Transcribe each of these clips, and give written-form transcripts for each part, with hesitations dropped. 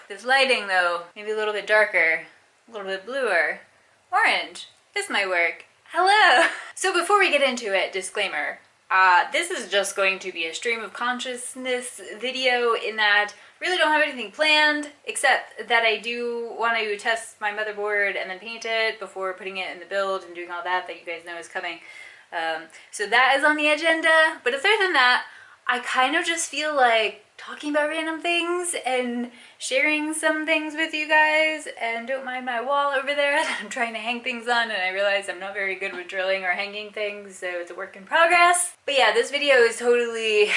This lighting though, maybe a little bit darker, a little bit bluer. Orange. This might work. Hello! So before we get into it, disclaimer. This is just going to be a stream of consciousness video in that I really don't have anything planned, except that I do want to test my motherboard and then paint it before putting it in the build and doing all that you guys know is coming. So that is on the agenda, but other than that, I kind of just feel like talking about random things and sharing some things with you guys, and don't mind my wall over there that I'm trying to hang things on, and I realize I'm not very good with drilling or hanging things, so it's a work in progress. But yeah, this video is totally,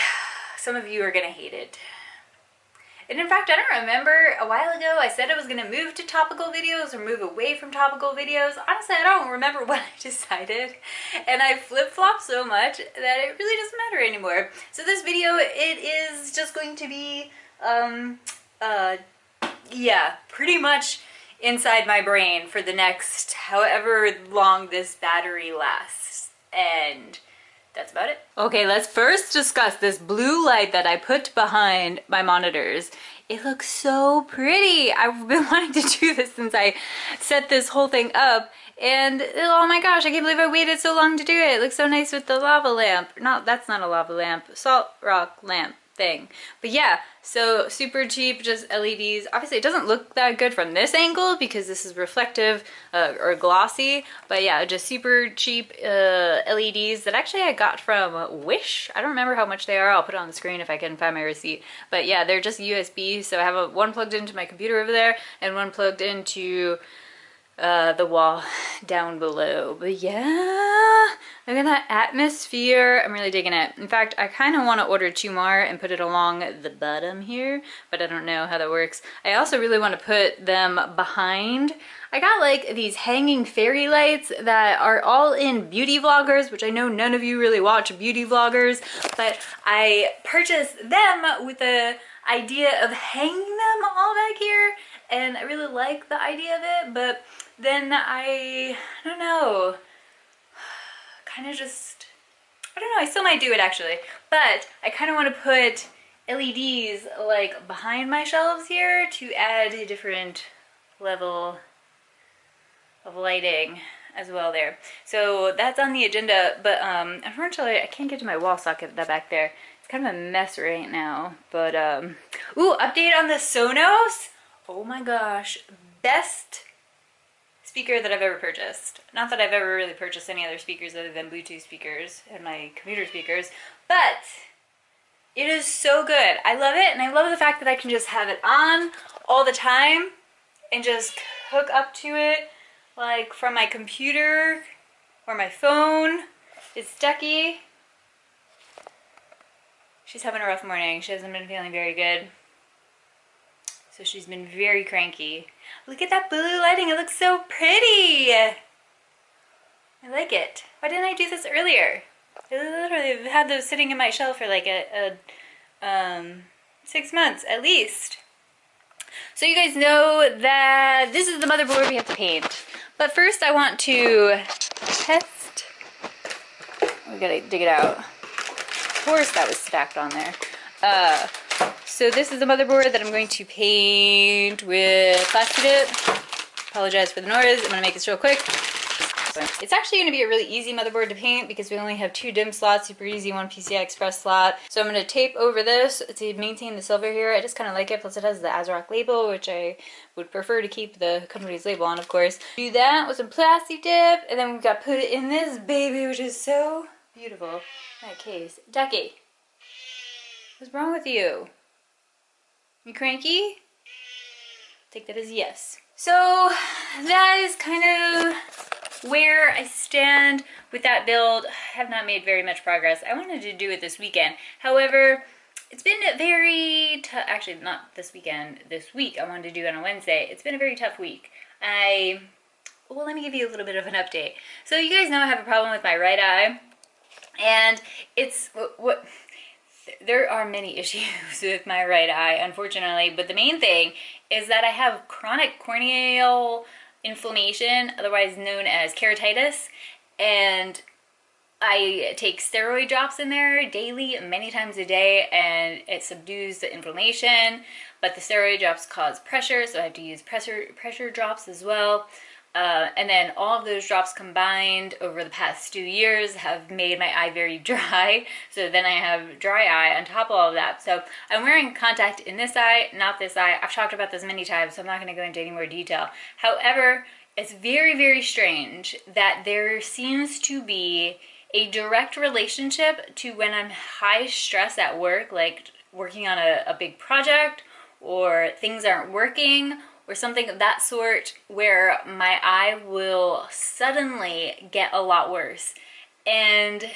some of you are gonna hate it. And in fact, I don't remember, a while ago I said I was going to move to topical videos or move away from topical videos. Honestly, I don't remember what I decided. And I flip-flopped so much that it really doesn't matter anymore. So this video, it is just going to be, yeah, pretty much inside my brain for the next however long this battery lasts. And that's about it. Okay, let's first discuss this blue light that I put behind my monitors. It looks so pretty. I've been wanting to do this since I set this whole thing up. And oh my gosh, I can't believe I waited so long to do it. It looks so nice with the lava lamp. No, that's not a lava lamp. Salt rock lamp thing. But yeah, so super cheap, just LEDs. Obviously it doesn't look that good from this angle because this is reflective or glossy, but yeah, just super cheap LEDs that actually I got from Wish. I don't remember how much they are. I'll put it on the screen if I can find my receipt. But yeah, they're just USB, so I have one plugged into my computer over there and one plugged into the wall down below. But yeah, look at that atmosphere. I'm really digging it. In fact, I kind of want to order 2 more and put it along the bottom here, but I don't know how that works. I also really want to put them behind. I got like these hanging fairy lights that are all in beauty vloggers, which I know none of you really watch beauty vloggers, but I purchased them with the idea of hanging them all back here, and I really like the idea of it, but then I don't know, kind of just, I don't know, I still might do it actually, but I kind of want to put LEDs like behind my shelves here to add a different level of lighting as well there. So that's on the agenda, but unfortunately I can't get to my wall socket that back there. It's kind of a mess right now, but ooh, update on the Sonos. Oh my gosh, best speaker that I've ever purchased. Not that I've ever really purchased any other speakers other than Bluetooth speakers and my computer speakers, but it is so good. I love it, and I love the fact that I can just have it on all the time and just hook up to it like from my computer or my phone. It's Ducky. She's having a rough morning. She hasn't been feeling very good. So she's been very cranky. Look at that blue lighting. It looks so pretty. I like it. Why didn't I do this earlier? I literally had those sitting in my shelf for like 6 months at least. So you guys know that this is the motherboard we have to paint. But first I want to test. We gotta dig it out. Of course that was stacked on there. So this is the motherboard that I'm going to paint with Plasti Dip. Apologize for the noise. I'm gonna make this real quick. It's actually going to be a really easy motherboard to paint because we only have 2 DIMM slots, super easy, 1 PCI Express slot. So I'm going to tape over this to maintain the silver here. I just kind of like it, plus it has the ASRock label, which I would prefer to keep the company's label on, of course. Do that with some Plasti Dip, and then we've got to put it in this baby, which is so beautiful. That case. Ducky, what's wrong with you? You cranky? Take that as yes. So that is kind of where I stand with that build. I have not made very much progress. I wanted to do it this weekend. However, it's been very tough. Actually, not this weekend. This week. I wanted to do it on Wednesday. It's been a very tough week. Well, let me give you a little bit of an update. So you guys know I have a problem with my right eye. And it's there are many issues with my right eye, unfortunately, but the main thing is that I have chronic corneal inflammation, otherwise known as keratitis, and I take steroid drops in there daily, many times a day, and it subdues the inflammation, but the steroid drops cause pressure, so I have to use pressure drops as well. And then all of those drops combined over the past 2 years have made my eye very dry. So then I have dry eye on top of all of that. So I'm wearing contact in this eye, not this eye. I've talked about this many times, so I'm not going to go into any more detail. However, it's very, very strange that there seems to be a direct relationship to when I'm high stress at work, like working on a big project, or things aren't working, or something of that sort, where my eye will suddenly get a lot worse. And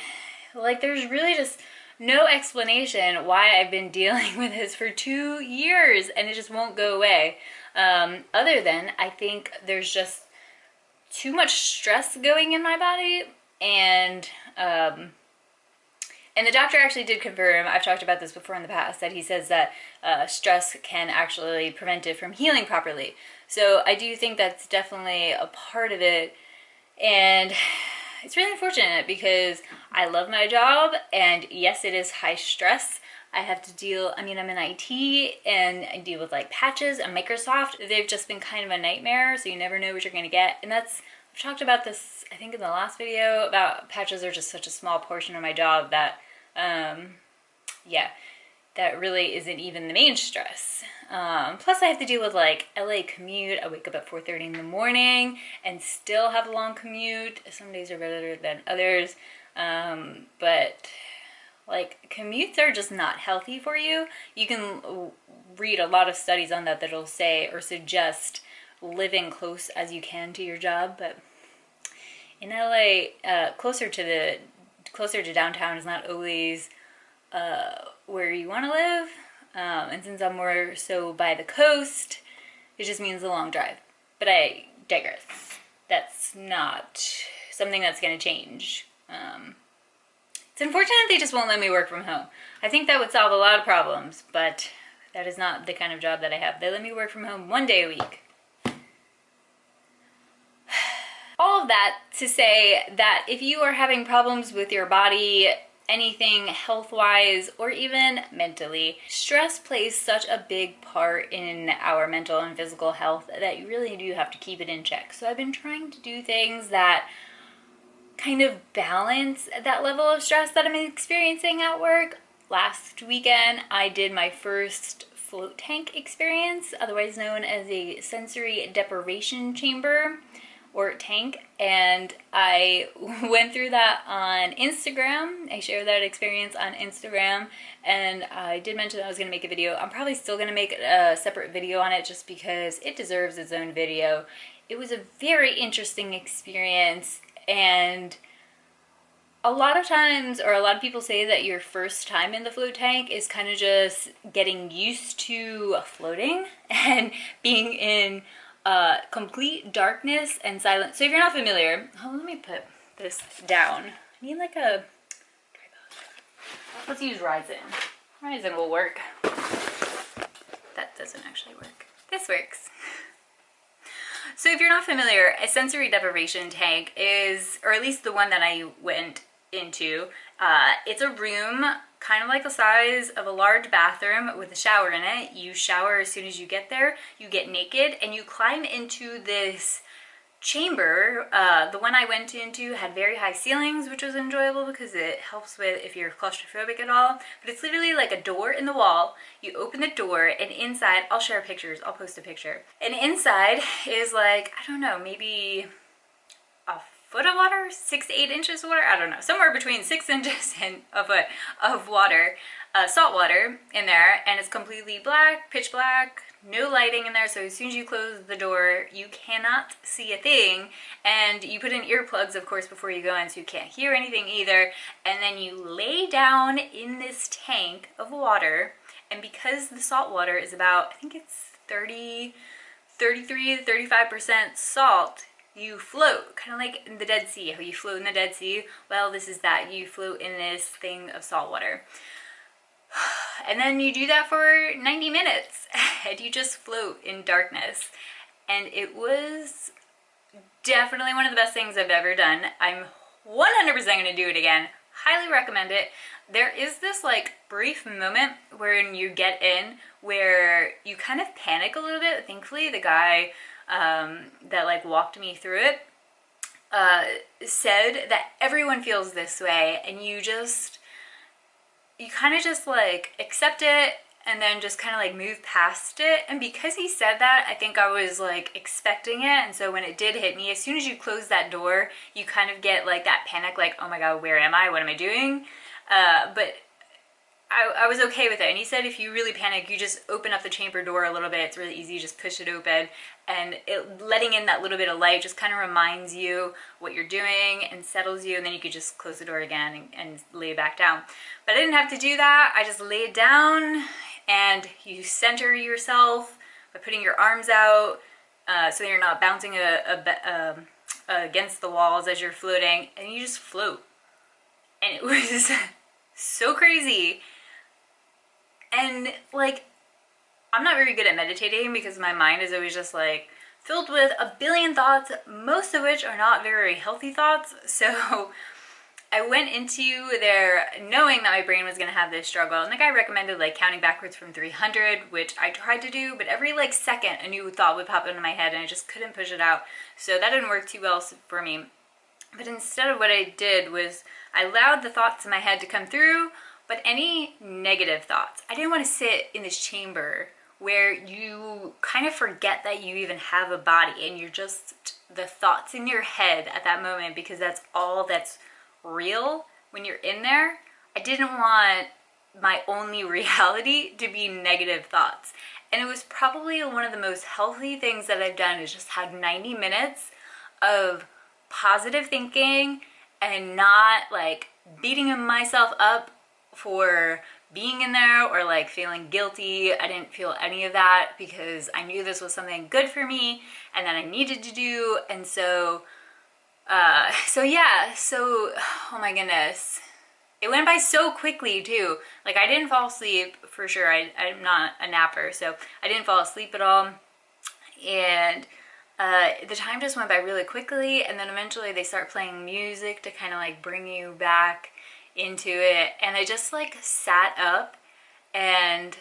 like there's really just no explanation why I've been dealing with this for 2 years and it just won't go away. Other than I think there's just too much stress going in my body, and the doctor actually did confirm, I've talked about this before in the past, that he says that stress can actually prevent it from healing properly. So I do think that's definitely a part of it. And it's really unfortunate because I love my job, and yes, it is high stress. I have to deal, I mean, I'm in IT and I deal with like patches and Microsoft. They've just been kind of a nightmare, so you never know what you're gonna get. And that's, I've talked about this, I think in the last video, about patches are just such a small portion of my job that, yeah, that really isn't even the main stress. Plus I have to deal with like LA commute. I wake up at 4:30 in the morning and still have a long commute. Some days are better than others. But like commutes are just not healthy for you. You can read a lot of studies on that that'll say or suggest living close as you can to your job, but in LA, closer to downtown is not always where you want to live. And since I'm more so by the coast, it just means a long drive. But I digress. That's not something that's going to change. It's unfortunate they just won't let me work from home. I think that would solve a lot of problems, but that is not the kind of job that I have. They let me work from home 1 day a week. All of that to say that if you are having problems with your body, anything health-wise or even mentally, stress plays such a big part in our mental and physical health that you really do have to keep it in check. So I've been trying to do things that kind of balance that level of stress that I'm experiencing at work. Last weekend, I did my first float tank experience, otherwise known as a sensory deprivation chamber or tank, and I went through that on Instagram. I shared that experience on Instagram, and I did mention that I was going to make a video. I'm probably still going to make a separate video on it just because it deserves its own video. It was a very interesting experience, and a lot of times, or a lot of people say that your first time in the float tank is kind of just getting used to floating and being in complete darkness and silence. So if you're not familiar, let me put this down. I need like a tripod. Let's use Ryzen. Ryzen will work. That doesn't actually work. This works. So if you're not familiar, a sensory deprivation tank is, or at least the one that I went into, it's a room kind of like the size of a large bathroom with a shower in it. You shower as soon as you get there, you get naked, and you climb into this chamber. The one I went into had very high ceilings, which was enjoyable because it helps with if you're claustrophobic at all. But it's literally like a door in the wall. You open the door, and inside, I'll share pictures, I'll post a picture. And inside is like, I don't know, maybe a foot of water, 6 to 8 inches of water, I don't know, somewhere between 6 inches and a foot of water, salt water in there, and it's completely black, pitch black, no lighting in there, so as soon as you close the door, you cannot see a thing, and you put in earplugs, of course, before you go in, so you can't hear anything either, and then you lay down in this tank of water, and because the salt water is about, I think it's 33 to 35% salt, you float, kind of like in the Dead Sea, how you float in the Dead Sea. Well, this is that. You float in this thing of salt water. And then you do that for 90 minutes, and you just float in darkness. And it was definitely one of the best things I've ever done. I'm 100% gonna do it again. Highly recommend it. There is this like brief moment when you get in where you kind of panic a little bit. Thankfully, the guy that like walked me through it said that everyone feels this way, and you kind of just like accept it and then just kind of like move past it. And because he said that, I think I was like expecting it, and so when it did hit me, as soon as you close that door, you kind of get like that panic, like, oh my god, where am I, what am I doing? But I was okay with it. And he said if you really panic, you just open up the chamber door a little bit. It's really easy, you just push it open, and letting in that little bit of light just kind of reminds you what you're doing and settles you, and then you could just close the door again and lay back down. But I didn't have to do that. I just laid down, and you center yourself by putting your arms out so you're not bouncing against the walls as you're floating, and you just float. And it was so crazy. And like, I'm not very good at meditating because my mind is always just like filled with a billion thoughts, most of which are not very healthy thoughts. So I went into there knowing that my brain was going to have this struggle. And the guy recommended like counting backwards from 300, which I tried to do, but every like second a new thought would pop into my head and I just couldn't push it out. So that didn't work too well for me. But instead of what I did was I allowed the thoughts in my head to come through, but any negative thoughts, I didn't want to sit in this chamber where you kind of forget that you even have a body and you're just the thoughts in your head at that moment, because that's all that's real when you're in there. I didn't want my only reality to be negative thoughts. And it was probably one of the most healthy things that I've done, is just had 90 minutes of positive thinking and not like beating myself up for being in there or like feeling guilty. I didn't feel any of that because I knew this was something good for me and that I needed to do. And so yeah, oh my goodness, it went by so quickly too. Like I didn't fall asleep for sure. I'm not a napper, so I didn't fall asleep at all. And the time just went by really quickly, and then eventually they start playing music to kind of like bring you back into it, and I just like sat up, and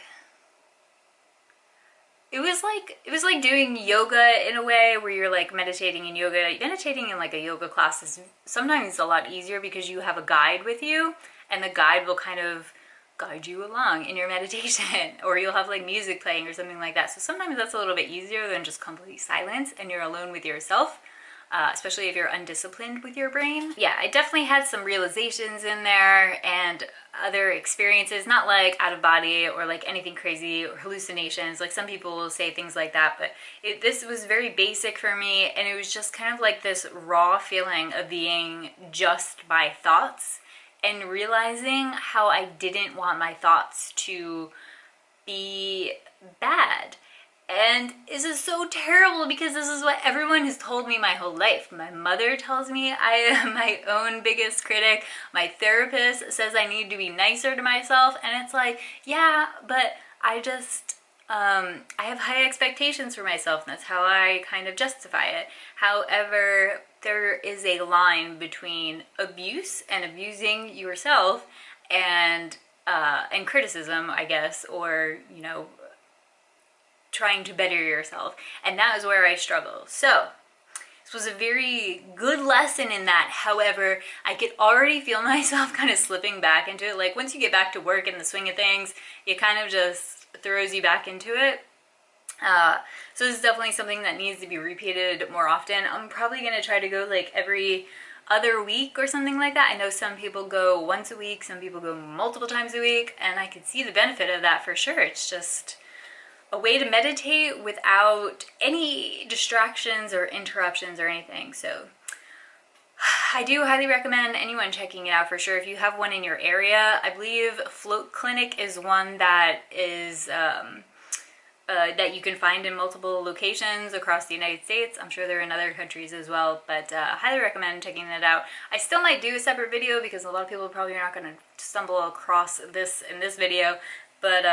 it was like doing yoga in a way, where you're like meditating in yoga. Meditating in like a yoga class is sometimes a lot easier because you have a guide with you, and the guide will kind of guide you along in your meditation, or you'll have like music playing or something like that. So sometimes that's a little bit easier than just complete silence and you're alone with yourself, especially if you're undisciplined with your brain. Yeah, I definitely had some realizations in there and other experiences, not like out of body or like anything crazy or hallucinations. Like some people will say things like that, but this was very basic for me, and it was just kind of like this raw feeling of being just my thoughts and realizing how I didn't want my thoughts to be bad. And this is so terrible because this is what everyone has told me my whole life. My mother tells me I am my own biggest critic. My therapist says I need to be nicer to myself. And it's like, yeah, but I just, I have high expectations for myself, and that's how I kind of justify it. However, there is a line between abuse and abusing yourself and criticism, I guess, or, you know, trying to better yourself, and that is where I struggle. So this was a very good lesson in that. However, I could already feel myself kind of slipping back into it. Like once you get back to work in the swing of things, it kind of just throws you back into it. So this is definitely something that needs to be repeated more often. I'm probably going to try to go like every other week or something like that. I know some people go once a week, some people go multiple times a week, and I could see the benefit of that for sure. It's just a way to meditate without any distractions or interruptions or anything. So I do highly recommend anyone checking it out for sure. If you have one in your area, I believe Float Clinic is one that is that you can find in multiple locations across the United States. I'm sure they're in other countries as well, but highly recommend checking it out. I still might do a separate video because a lot of people probably are not going to stumble across this in this video, but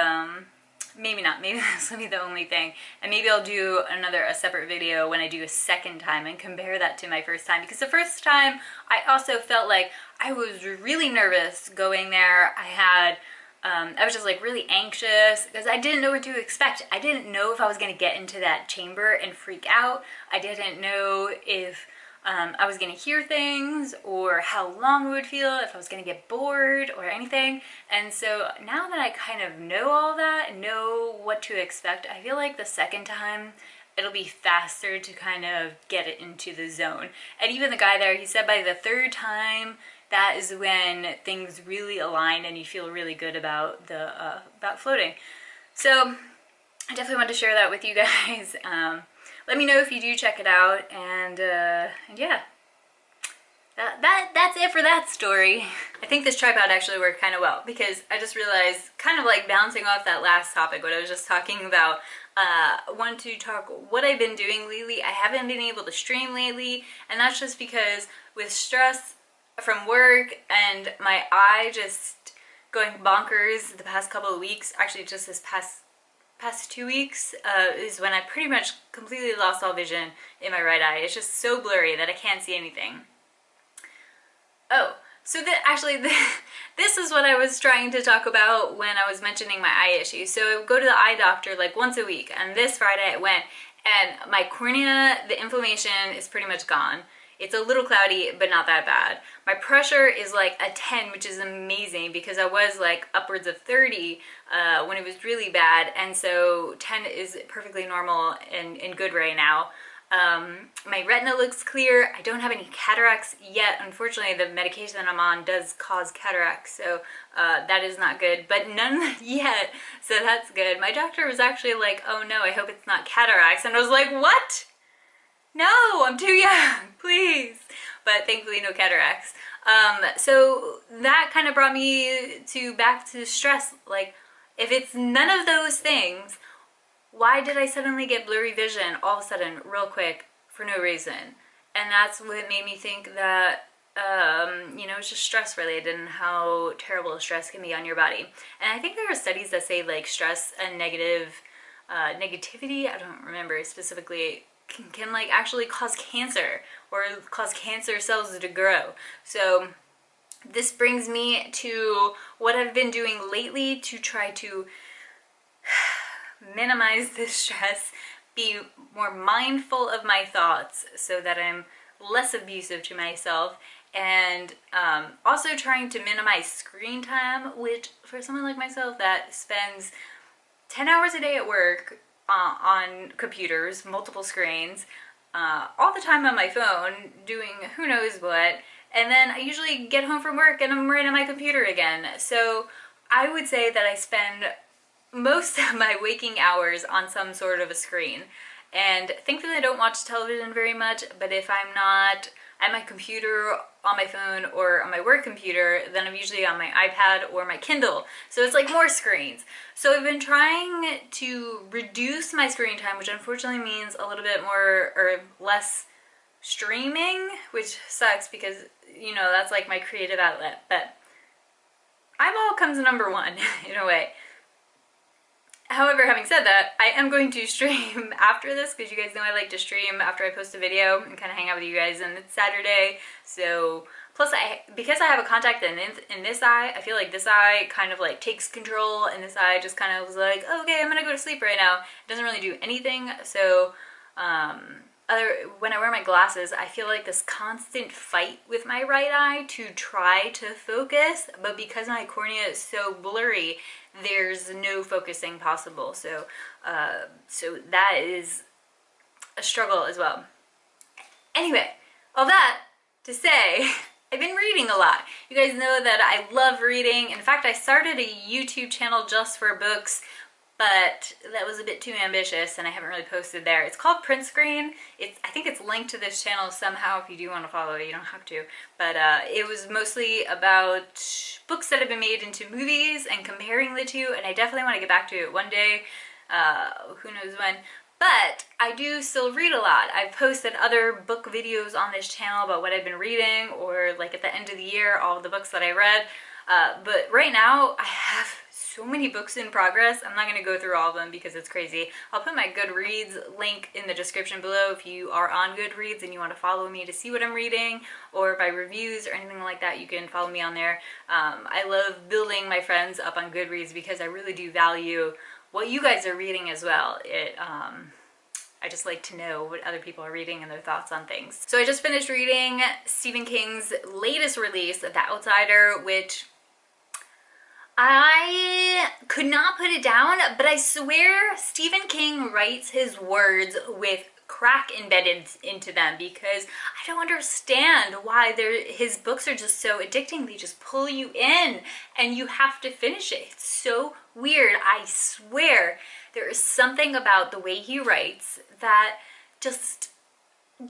maybe not, maybe this will be the only thing, and maybe I'll do a separate video when I do a second time and compare that to my first time, because the first time I also felt like I was really nervous going there. I was just like really anxious because I didn't know what to expect. I didn't know if I was going to get into that chamber and freak out. I didn't know if I was going to hear things or how long it would feel, if I was going to get bored or anything. And so now that I kind of know all that and know what to expect, I feel like the second time it'll be faster to kind of get it into the zone. And even the guy there, he said by the third time, that is when things really align and you feel really good about about floating. So I definitely want to share that with you guys. Let me know if you do check it out, and yeah, that's it for that story. I think this tripod actually worked kind of well, because I just realized, kind of like bouncing off that last topic, what I was just talking about, want to talk what I've been doing lately. I haven't been able to stream lately, and that's just because with stress from work and my eye just going bonkers the past couple of weeks, actually just this past 2 weeks, is when I pretty much completely lost all vision in my right eye. It's just so blurry that I can't see anything. Oh, so this is what I was trying to talk about when I was mentioning my eye issue. So I go to the eye doctor like once a week, and this Friday I went, and my cornea, the inflammation is pretty much gone. It's a little cloudy, but not that bad. My pressure is like a 10, which is amazing, because I was like upwards of 30 when it was really bad, and so 10 is perfectly normal and good right now. My retina looks clear. I don't have any cataracts yet. Unfortunately, the medication that I'm on does cause cataracts, so that is not good, but none yet, so that's good. My doctor was actually like, oh no, I hope it's not cataracts, and I was like, what? No, I'm too young, please. But thankfully no cataracts. So that kind of brought me back to stress. Like, if it's none of those things, why did I suddenly get blurry vision all of a sudden, real quick, for no reason? And that's what made me think that, you know, it's just stress related and how terrible stress can be on your body. And I think there are studies that say like stress and negativity, I don't remember specifically, can like actually cause cancer, or cause cancer cells to grow. So this brings me to what I've been doing lately to try to minimize this stress, be more mindful of my thoughts so that I'm less abusive to myself, and also trying to minimize screen time, which for someone like myself that spends 10 hours a day at work, on computers, multiple screens, all the time on my phone, doing who knows what, and then I usually get home from work and I'm right on my computer again. So I would say that I spend most of my waking hours on some sort of a screen. And thankfully I don't watch television very much, but if I'm not at my computer, on my phone, or on my work computer, then I'm usually on my iPad or my Kindle. So it's like more screens. So I've been trying to reduce my screen time, which unfortunately means a little bit more or less streaming, which sucks because, you know, that's like my creative outlet. But eyeball comes number one in a way. However, having said that, I am going to stream after this, because you guys know I like to stream after I post a video and kind of hang out with you guys, and it's Saturday. So plus because I have a contact in this eye, I feel like this eye kind of like takes control, and this eye just kind of was like, oh, okay, I'm gonna go to sleep right now. It doesn't really do anything. So when I wear my glasses, I feel like this constant fight with my right eye to try to focus, but because my cornea is so blurry, there's no focusing possible. So so that is a struggle as well. Anyway, all that to say, I've been reading a lot. You guys know that I love reading. In fact, I started a YouTube channel just for books, but that was a bit too ambitious and I haven't really posted there. It's called Print Screen. I think it's linked to this channel somehow if you do want to follow it. You don't have to. But it was mostly about books that have been made into movies and comparing the two, and I definitely want to get back to it one day. Who knows when. But I do still read a lot. I've posted other book videos on this channel about what I've been reading, or like at the end of the year, all of the books that I read. But right now, I have so many books in progress. I'm not going to go through all of them because it's crazy. I'll put my Goodreads link in the description below if you are on Goodreads and you want to follow me to see what I'm reading, or my reviews or anything like that. You can follow me on there. I love building my friends up on Goodreads because I really do value what you guys are reading as well. I just like to know what other people are reading and their thoughts on things. So I just finished reading Stephen King's latest release, The Outsider, which I could not put it down, but I swear Stephen King writes his words with crack embedded into them, because I don't understand why his books are just so addicting. They just pull you in and you have to finish it. It's so weird. I swear there is something about the way he writes that just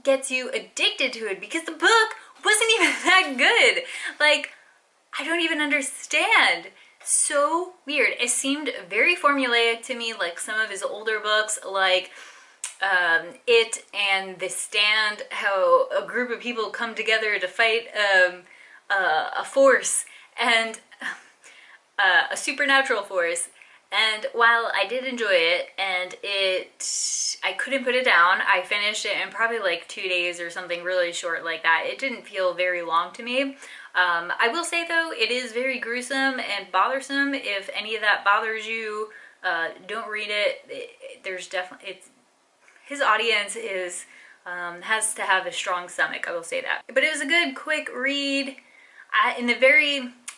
gets you addicted to it, because the book wasn't even that good. Like, I don't even understand. So weird. It seemed very formulaic to me, like some of his older books, like It and The Stand, how a group of people come together to fight a force, and a supernatural force. And while I did enjoy it, and I couldn't put it down, I finished it in probably like 2 days or something really short like that. It didn't feel very long to me. I will say though, it is very gruesome and bothersome. If any of that bothers you, don't read it. There's definitely, his audience has to have a strong stomach, I will say that. But it was a good, quick read.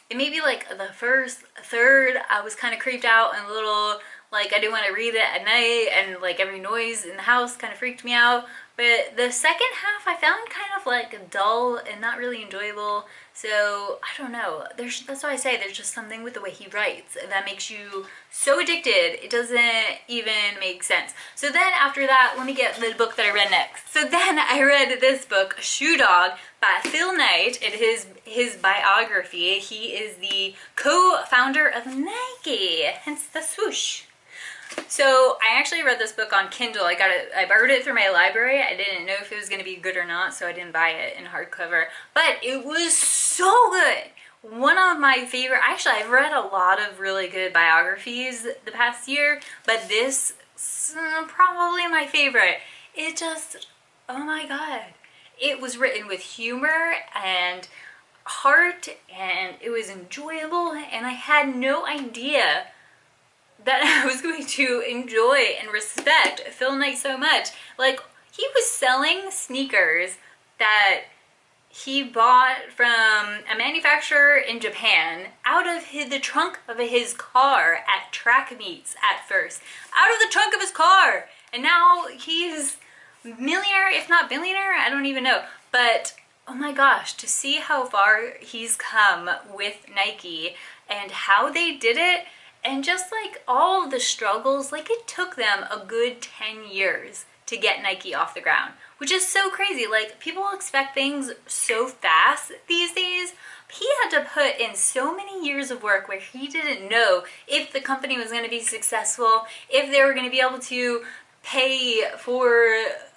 It may be like the first third, I was kind of creeped out and a little, like, I didn't want to read it at night, and like every noise in the house kind of freaked me out. But the second half I found kind of like dull and not really enjoyable. So I don't know. That's why I say there's just something with the way he writes that makes you so addicted. It doesn't even make sense. So then after that, let me get the book that I read next. So then I read this book, Shoe Dog, by Phil Knight. It is his biography. He is the co-founder of Nike, hence the swoosh. So I actually read this book on Kindle. I borrowed it through my library. I didn't know if it was going to be good or not, so I didn't buy it in hardcover. But it was so good. One of my favorite, actually I've read a lot of really good biographies the past year, but this is probably my favorite. It just, oh my god. It was written with humor and heart, and it was enjoyable, and I had no idea that I was going to enjoy and respect Phil Knight so much. Like, he was selling sneakers that he bought from a manufacturer in Japan out of the trunk of his car at track meets at first. Out of the trunk of his car! And now he's millionaire, if not billionaire, I don't even know. But, oh my gosh, to see how far he's come with Nike and how they did it, and just like all of the struggles, like it took them a good 10 years to get Nike off the ground, which is so crazy. Like, people expect things so fast these days. He had to put in so many years of work where he didn't know if the company was going to be successful, if they were going to be able to pay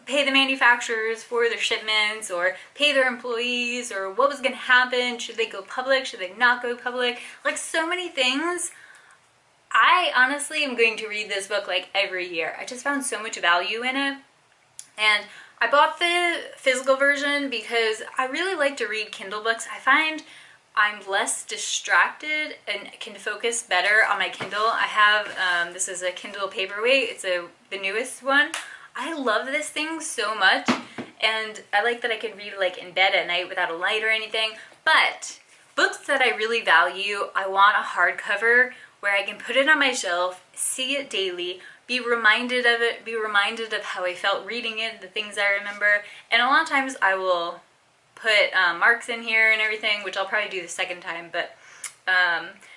the manufacturers for their shipments, or pay their employees, or what was going to happen. Should they go public? Should they not go public? Like, so many things. I honestly am going to read this book like every year. I just found so much value in it. And I bought the physical version because I really like to read Kindle books. I find I'm less distracted and can focus better on my Kindle. I have, this is a Kindle Paperweight. It's the newest one. I love this thing so much. And I like that I can read like in bed at night without a light or anything. But books that I really value, I want a hardcover where I can put it on my shelf, see it daily, be reminded of it, be reminded of how I felt reading it, the things I remember. And a lot of times I will put marks in here and everything, which I'll probably do the second time. But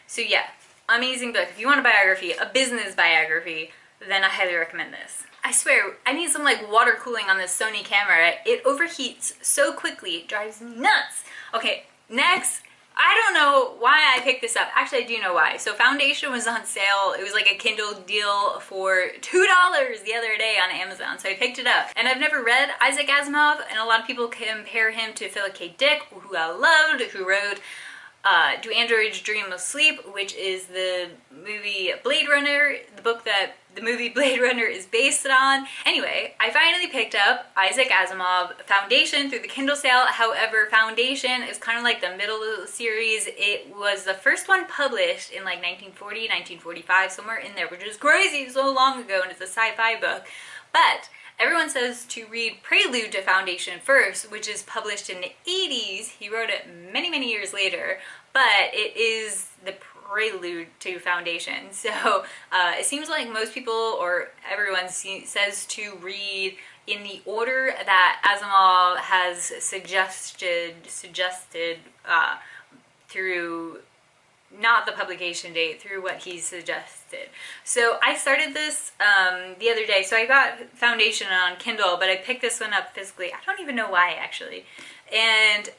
so yeah, amazing book. If you want a biography, a business biography, then I highly recommend this. I swear, I need some like water cooling on this Sony camera. It overheats so quickly, it drives me nuts. Okay, next. I don't know why I picked this up. Actually, I do know why. So Foundation was on sale. It was like a Kindle deal for $2 the other day on Amazon. So I picked it up. And I've never read Isaac Asimov, and a lot of people compare him to Philip K. Dick, who I loved, who wrote Do Androids Dream of Sleep, which is the movie Blade Runner, the book that the movie Blade Runner is based on. Anyway, I finally picked up Isaac Asimov Foundation through the Kindle sale. However, Foundation is kind of like the middle of the series. It was the first one published in like 1940, 1945, somewhere in there, which is crazy, so long ago, and it's a sci-fi book. But everyone says to read Prelude to Foundation first, which is published in the 80s. He wrote it many, many years later, but it is the prelude to Foundation. So it seems like most people, or everyone, says to read in the order that Asimov has suggested through not the publication date, through what he suggested. So I started this the other day. So I got Foundation on Kindle, but I picked this one up physically. I don't even know why, actually. And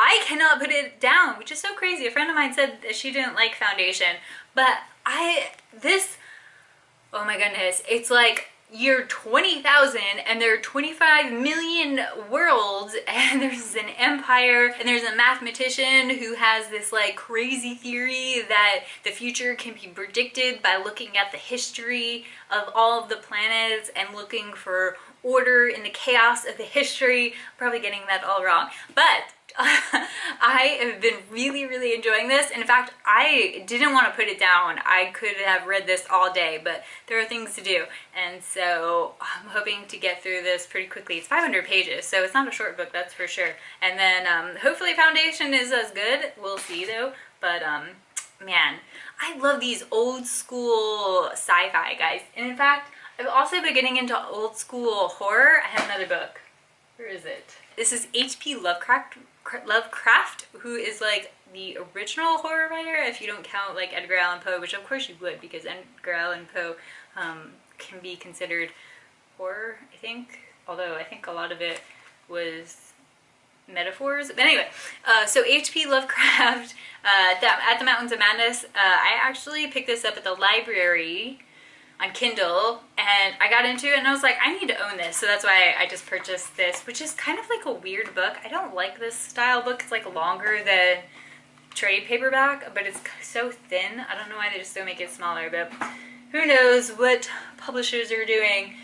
I cannot put it down, which is so crazy. A friend of mine said that she didn't like Foundation, but oh my goodness, it's like year 20,000 and there are 25 million worlds, and there's an empire, and there's a mathematician who has this like crazy theory that the future can be predicted by looking at the history of all of the planets and looking for order in the chaos of the history. Probably getting that all wrong, but I have been really, really enjoying this. And in fact, I didn't want to put it down. I could have read this all day, but there are things to do. And so I'm hoping to get through this pretty quickly. It's 500 pages, so it's not a short book, that's for sure. And then hopefully Foundation is as good. We'll see though. But man, I love these old school sci-fi, guys. And in fact, I've also been getting into old school horror. I have another book. Where is it? This is H.P. Lovecraft, who is like the original horror writer, if you don't count like Edgar Allan Poe, which of course you would, because Edgar Allan Poe can be considered horror, I think, although I think a lot of it was metaphors. But anyway, so H.P. Lovecraft, At the Mountains of Madness, I actually picked this up at the library on Kindle, and I got into it and I was like, I need to own this. So that's why I just purchased this, which is kind of like a weird book. I don't like this style book. It's like longer than trade paperback, but it's so thin. I don't know why they just don't make it smaller, but who knows what publishers are doing.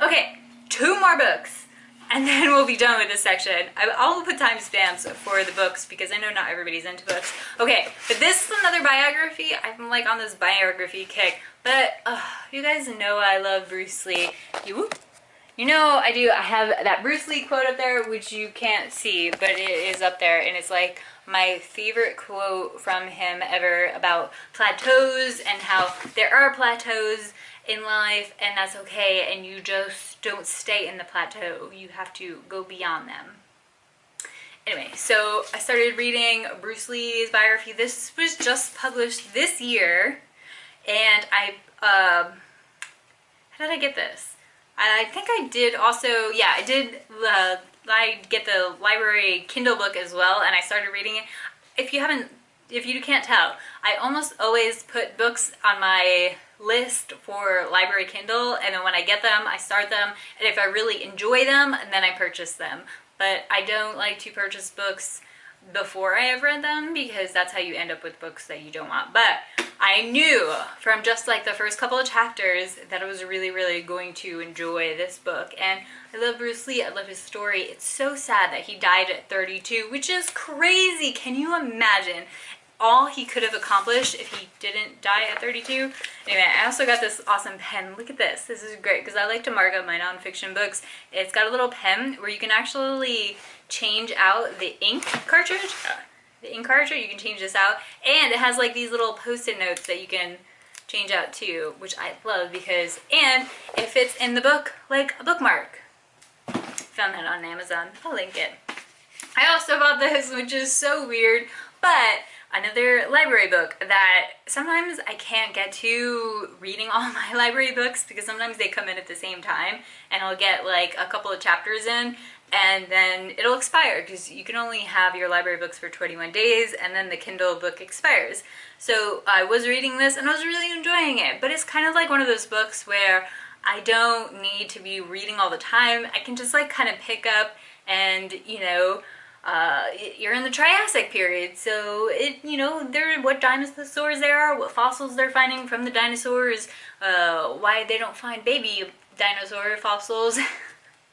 Okay, 2 more books, and then we'll be done with this section. I'll put timestamps for the books because I know not everybody's into books. Okay, but this is another biography. I'm like on this biography kick. But you guys know I love Bruce Lee. You know I do. I have that Bruce Lee quote up there, which you can't see, but it is up there, and it's like my favorite quote from him ever about plateaus and how there are plateaus in life, and that's okay, and you just don't stay in the plateau. You have to go beyond them. Anyway, so I started reading Bruce Lee's biography. This was just published this year, and how did I get this? I think I did also, yeah, I get the library Kindle book as well, and I started reading it. If you can't tell, I almost always put books on my list for library Kindle, and then when I get them, I start them, and if I really enjoy them, then I purchase them. But I don't like to purchase books before I have read them, because that's how you end up with books that you don't want. But I knew from just like the first couple of chapters that I was really, really going to enjoy this book. And I love Bruce Lee. I love his story. It's so sad that he died at 32, which is crazy. Can you imagine all he could have accomplished if he didn't die at 32? Anyway, I also got this awesome pen. Look at this. This is great because I like to mark up my nonfiction books. It's got a little pen where you can actually change out the ink cartridge. You can change this out, and it has like these little post-it notes that you can change out too, which I love because, and it fits in the book like a bookmark. Found that on Amazon. I'll link it. I also bought this, which is so weird, but another library book that sometimes I can't get to reading all my library books because sometimes they come in at the same time, and I'll get like a couple of chapters in, and then it'll expire because you can only have your library books for 21 days, and then the Kindle book expires. So I was reading this and I was really enjoying it, but it's kind of like one of those books where I don't need to be reading all the time. I can just like kind of pick up and, you know, you're in the Triassic period, so what dinosaurs there are, what fossils they're finding from the dinosaurs, why they don't find baby dinosaur fossils.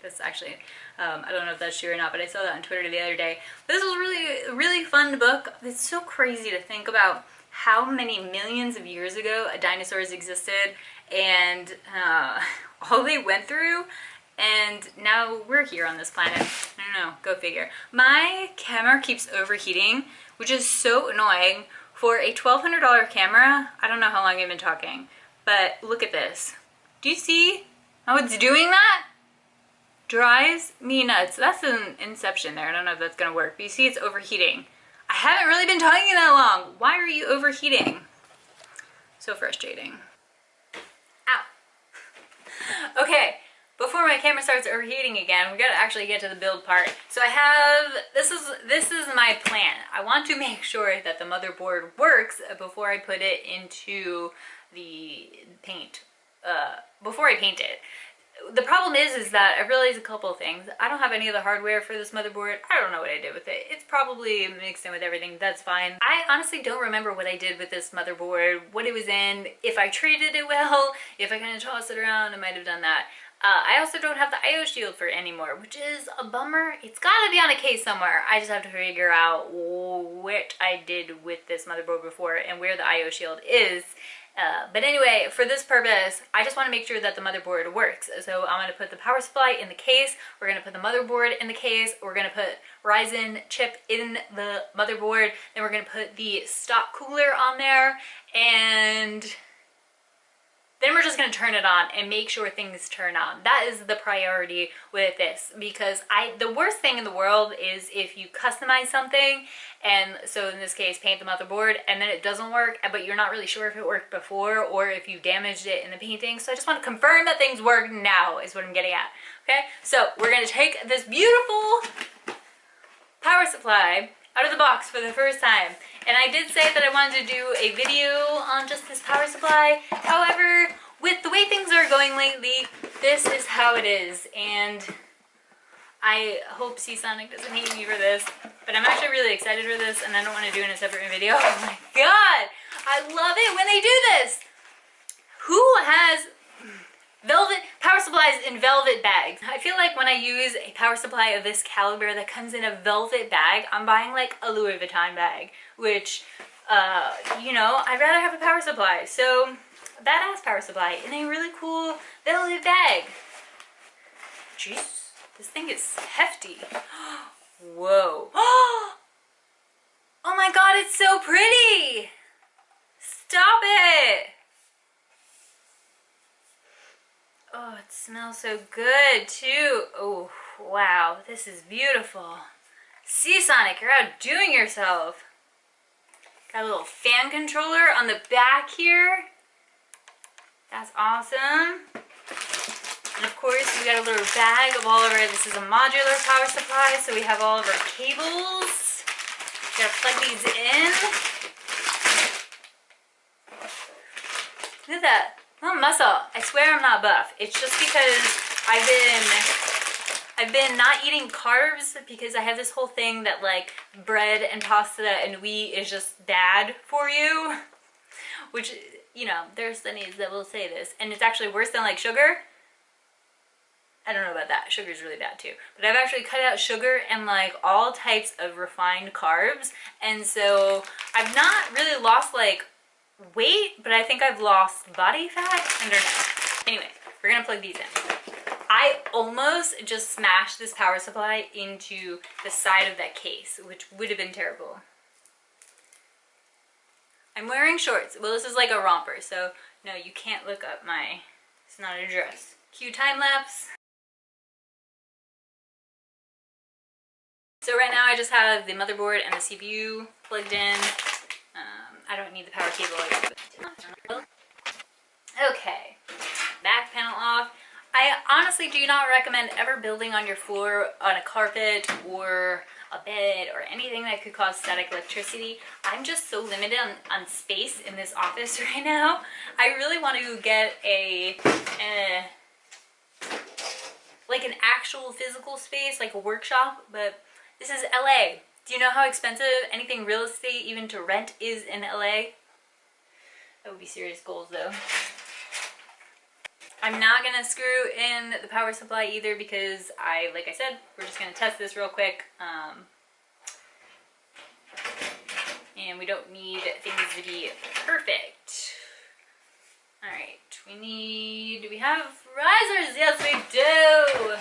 That's actually, I don't know if that's true or not, but I saw that on Twitter the other day. But this was really, really fun book. It's so crazy to think about how many millions of years ago dinosaurs existed, and all they went through, and now we're here on this planet. I don't know, go figure. My camera keeps overheating, which is so annoying. For a $1,200 camera, I don't know how long I've been talking, but look at this. Do you see how it's doing that? Drives me nuts. That's an inception there. I don't know if that's gonna work, but you see it's overheating. I haven't really been talking that long. Why are you overheating? So frustrating. Ow. Okay, before my camera starts overheating again, we gotta actually get to the build part. So I have, this is my plan. I want to make sure that the motherboard works before I put it into the paint, before I paint it. The problem is that I realized a couple of things. I don't have any of the hardware for this motherboard. I don't know what I did with it. It's probably mixed in with everything. That's fine. I honestly don't remember what I did with this motherboard, what it was in, if I treated it well, if I kind of tossed it around, I might have done that. I also don't have the IO shield for it anymore, which is a bummer. It's gotta be on a case somewhere. I just have to figure out what I did with this motherboard before and where the IO shield is. But anyway, for this purpose, I just want to make sure that the motherboard works. So I'm going to put the power supply in the case, we're going to put the motherboard in the case, we're going to put Ryzen chip in the motherboard, then we're going to put the stock cooler on there, and then we're just going to turn it on and make sure things turn on. That is the priority with this, because the worst thing in the world is if you customize something, and so in this case paint the motherboard, and then it doesn't work, but you're not really sure if it worked before or if you damaged it in the painting. So I just want to confirm that things work now is what I'm getting at. Okay, so we're going to take this beautiful power supply out of the box for the first time. And I did say that I wanted to do a video on just this power supply. However, with the way things are going lately, this is how it is. And I hope Seasonic doesn't hate me for this, but I'm actually really excited for this, and I don't want to do it in a separate video. Oh my god! I love it when they do this! Who has velvet power supplies in velvet bags? I feel like when I use a power supply of this caliber that comes in a velvet bag, I'm buying like a Louis Vuitton bag, which, I'd rather have a power supply. So, badass power supply in a really cool velvet bag. Jeez, this thing is hefty. Whoa. Oh my god, it's so pretty! Stop it! Oh, it smells so good too. Oh, wow, this is beautiful. Seasonic, you're outdoing yourself. Got a little fan controller on the back here. That's awesome. And of course, we got a little bag of all of our, this is a modular power supply, so we have all of our cables. We gotta plug these in. Look at that. Oh, muscle. I swear I'm not buff. It's just because I've been not eating carbs because I have this whole thing that like bread and pasta and wheat is just bad for you. Which, there's studies that will say this. And it's actually worse than like sugar. I don't know about that. Sugar's really bad too. But I've actually cut out sugar and like all types of refined carbs. And so I've not really lost like weight, but I think I've lost body fat. I don't know. Anyway, we're gonna plug these in. I almost just smashed this power supply into the side of that case, which would have been terrible. I'm wearing shorts. Well, this is like a romper, so no, you can't look up it's not a dress. Cue time lapse. So right now I just have the motherboard and the CPU plugged in. I don't need the power cable. Okay, back panel off. I honestly do not recommend ever building on your floor on a carpet or a bed or anything that could cause static electricity. I'm just so limited on space in this office right now. I really want to get like an actual physical space, like a workshop, but This is LA. Do you know how expensive anything real estate, even to rent, is in LA? That would be serious goals though. I'm not gonna screw in the power supply either because like I said, we're just gonna test this real quick. And we don't need things to be perfect. All right, do we have risers? Yes, we do.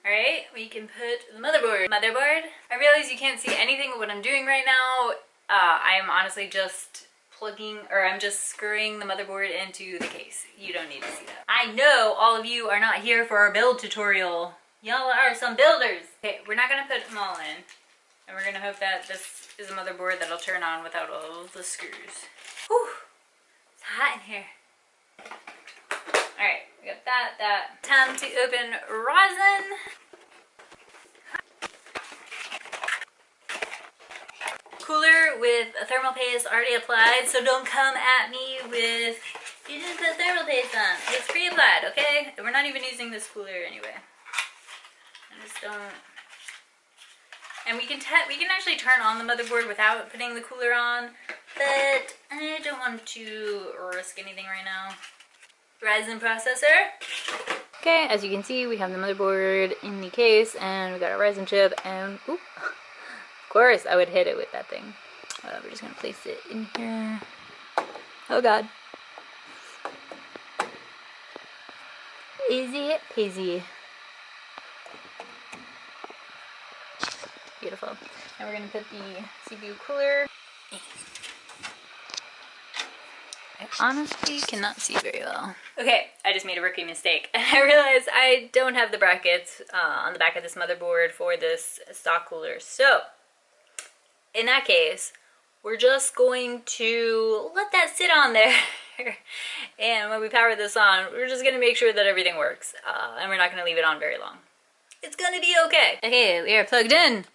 All right, we can put the motherboard. I realize you can't see anything of what I'm doing right now. I am honestly just I'm just screwing the motherboard into the case. You don't need to see that. I know all of you are not here for a build tutorial. Y'all are some builders. Okay, we're not gonna put them all in. And we're gonna hope that this is a motherboard that'll turn on without all the screws. Whew, it's hot in here. All right, we got that. Time to open rosin. Cooler with a thermal paste already applied, so don't come at me with, you didn't put thermal paste on. It's pre-applied, okay? We're not even using this cooler anyway. I just don't. And we can actually turn on the motherboard without putting the cooler on, but I don't want to risk anything right now. Ryzen processor. Okay, as you can see, we have the motherboard in the case, and we got a Ryzen chip, and oop, of course I would hit it with that thing. We're just gonna place it in here. Oh god. Easy peasy. Beautiful. And we're gonna put the CPU cooler. I honestly cannot see very well. Okay, I just made a rookie mistake. I realized I don't have the brackets on the back of this motherboard for this stock cooler. So, in that case, we're just going to let that sit on there. And when we power this on, we're just gonna make sure that everything works. And we're not gonna leave it on very long. It's gonna be okay. Okay, we are plugged in.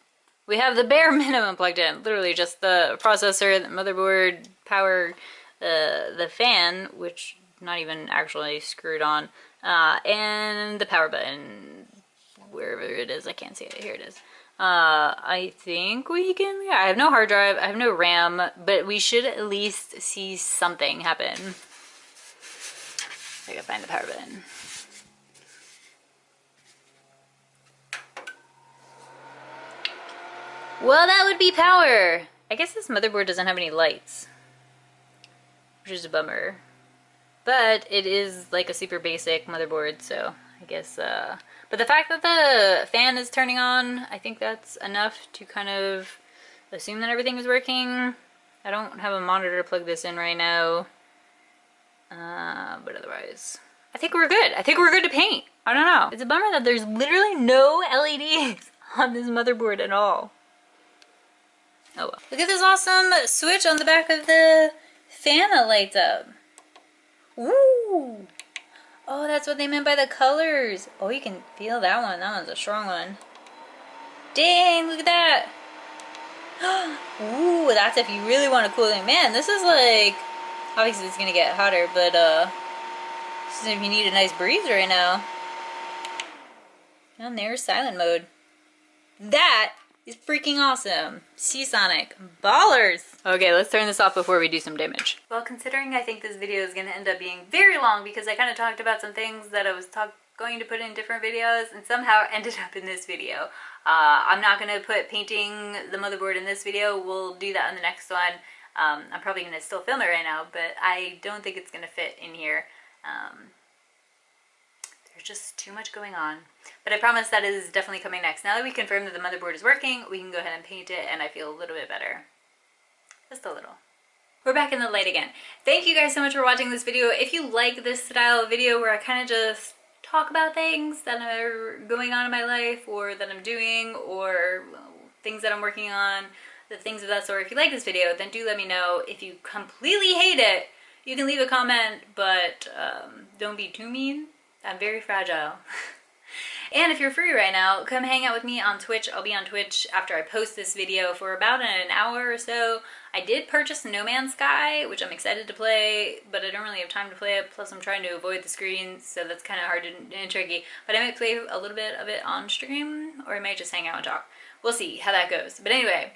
We have the bare minimum plugged in. Literally just the processor, the motherboard, power, the fan, which not even actually screwed on, and the power button, wherever it is. I can't see it. Here it is. I think we can, yeah, I have no hard drive, I have no RAM, but we should at least see something happen. I gotta find the power button. Well, that would be power. I guess this motherboard doesn't have any lights, which is a bummer. But it is like a super basic motherboard, so I guess, but the fact that the fan is turning on, I think that's enough to kind of assume that everything is working. I don't have a monitor to plug this in right now, but otherwise, I think we're good. I think we're good to paint. I don't know. It's a bummer that there's literally no LEDs on this motherboard at all. Oh well. Look at this awesome switch on the back of the fan that lights up. Ooh! Oh, that's what they meant by the colors. Oh, you can feel that one. That one's a strong one. Dang, look at that. Ooh, that's if you really want to cool it. Man, this is like, obviously it's going to get hotter, but this is if you need a nice breeze right now. And there's silent mode. That is freaking awesome. Seasonic. Ballers! Okay, let's turn this off before we do some damage. Well, considering I think this video is going to end up being very long because I kind of talked about some things that I was going to put in different videos and somehow ended up in this video. I'm not going to put painting the motherboard in this video. We'll do that in the next one. I'm probably going to still film it right now, but I don't think it's going to fit in here. There's just too much going on. But I promise that is definitely coming next. Now that we confirmed that the motherboard is working, we can go ahead and paint it, and I feel a little bit better. Just a little. We're back in the light again. Thank you guys so much for watching this video. If you like this style of video where I kind of just talk about things that are going on in my life or that I'm doing or things that I'm working on, the things of that sort, if you like this video, then do let me know. If you completely hate it, you can leave a comment, but don't be too mean. I'm very fragile. And if you're free right now, come hang out with me on Twitch. I'll be on Twitch after I post this video for about an hour or so. I did purchase No Man's Sky, which I'm excited to play, but I don't really have time to play it. Plus I'm trying to avoid the screens, so that's kind of hard and tricky. But I might play a little bit of it on stream, or I might just hang out and talk. We'll see how that goes. But anyway,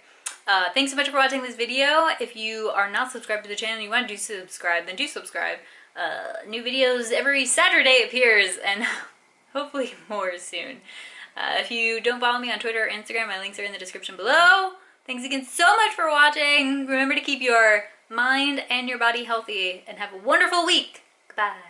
thanks so much for watching this video. If you are not subscribed to the channel and you want to subscribe, then do subscribe. New videos every Saturday appears, and hopefully more soon. If you don't follow me on Twitter or Instagram, my links are in the description below. Thanks again so much for watching. Remember to keep your mind and your body healthy, and have a wonderful week. Goodbye.